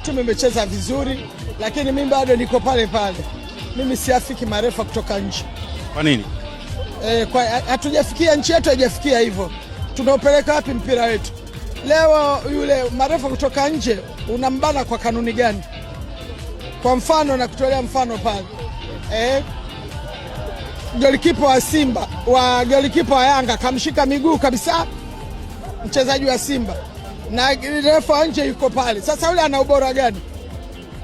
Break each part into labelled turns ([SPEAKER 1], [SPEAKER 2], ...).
[SPEAKER 1] Timu imecheza vizuri, lakini mimi bado niko pale pale. Mimi siafiki marefa kutoka nje.
[SPEAKER 2] Kwa nini?
[SPEAKER 1] Hatujafikia, nchi yetu haijafikia hivyo. Tunaupeleka wapi mpira wetu? Leo yule marefa kutoka nje unambana kwa kanuni gani? Kwa mfano na kutolea mfano pale. Golikipa wa Simba, golikipa wa Yanga kamshika miguu kabisa mchezaji wa Simba. Na refa wa nje yuko pale. Sasa yule ana ubora gani?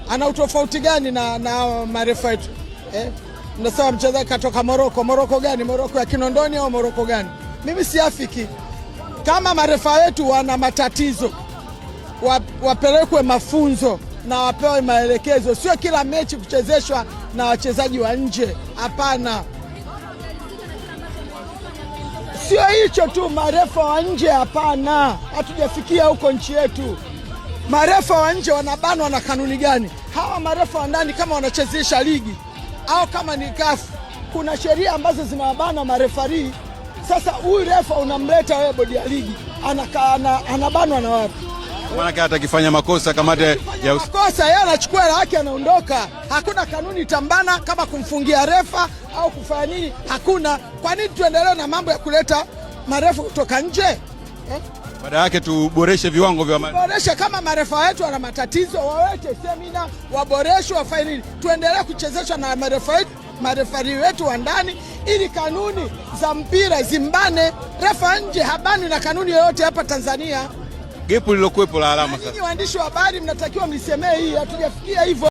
[SPEAKER 1] Ana utofauti gani na marefa wetu? Nasema mchezaji katoka Moroko. Moroko gani? Moroko ya Kinondoni au Moroko gani? Mimi siafiki. Kama marefa wetu wana matatizo, wapelekwe mafunzo na wapewe maelekezo. Sio kila mechi kuchezeshwa na wachezaji wa nje. Hapana. Sio hicho tu, marefa wa nje hapana. Hatujafikia huko nchi yetu. Marefa wa nje wanabanwa na kanuni gani? Hawa marefa wa ndani kama wanachezesha ligi au kama ni kafu, kuna sheria ambazo zinawabana marefari. Sasa huyu refa unamleta wewe bodi ya ligi, anabanwa na wapi?
[SPEAKER 2] Maana hata akifanya makosa kamati ya
[SPEAKER 1] makosa yeye anachukua hela yake anaondoka. Hakuna kanuni tambana kama kumfungia refa au kufanya nini, hakuna. Kwa nini tuendelee na mambo ya kuleta marefa kutoka nje?
[SPEAKER 2] Baada yake tuboreshe viwango vya
[SPEAKER 1] boresha. Kama marefa wetu wana matatizo, waweke semina, waboreshe, wafanye nini. Tuendelee kuchezeshwa na marefari wetu wa ndani ili kanuni za mpira zimbane. Refa nje habani na kanuni yoyote hapa Tanzania.
[SPEAKER 2] Gepu lilokuwepo la alama sasa.
[SPEAKER 1] Waandishi wa habari mnatakiwa mlisemee hii, hatujafikia hivyo.